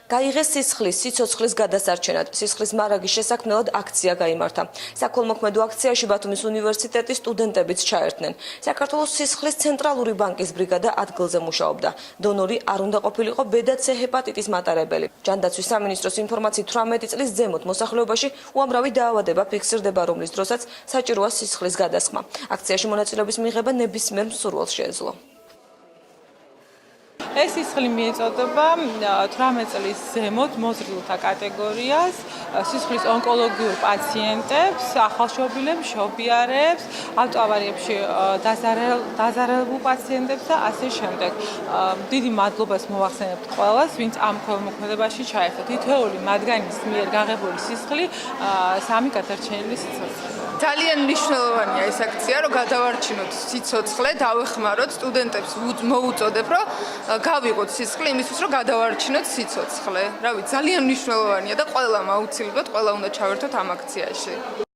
გაიღეს სისხლის, სიცოცხლის გადასარჩენად. სისხლის მარაგის შესაქმნელად აქცია გაიმართა. საქველმოქმედო აქციაში ბათუმის უნივერსიტეტის სტუდენტებიც ჩაერთნენ. საქართველოს სისხლის ცენტრალური ბანკის ბრიგადა ადგილზე მუშაობდა. დონორი არ უნდა ყოფილიყო ბ-C ჰეპატიტის მატარებელი. ჯანდაცვის სამინისტროს ინფორმაციით 18 წლის ზემოთ მოსახლეობაში უამრავი დაავადება ფიქსირდება, რომლის დროსაც საჭიროა სისხლის გადასხმა. აქციაში მონაწილეობის მიღება ნებისმიერ მსურველს შეეძლო. ეს სისხლი მიეწოდება 18 წლის ზემოთ მოზრდილთა კატეგორიას, სისხლის ონკოლოგიურ პაციენტებს, ახალშობილებს, მშობიარებს, ავტოავარიებში დაზარალებულ პაციენტებს და ასე შემდეგ. დიდი მადლობას მოვახსენებთ ყველას, ვინც ამ ხელმოქმედებაში ჩაერთო. თითოეული მათგანის მიერ გაღებული სისხლი 3 გადარჩენილი სიცოცხლე. ძალიან მნიშვნელოვანია ეს აქცია, რომ გადავარჩინოთ სიცოცხლე, დავეხმაროთ სტუდენტებს, მოუწოდებ, რომ გავიღოთ სისხლი იმისთვის, რომ გადავარჩინოთ სიცოცხლე. რავი, ძალიან მნიშვნელოვანია და ყველამ აუცილებლად ყველა უნდა ჩავერთოთ ამ აქციაში.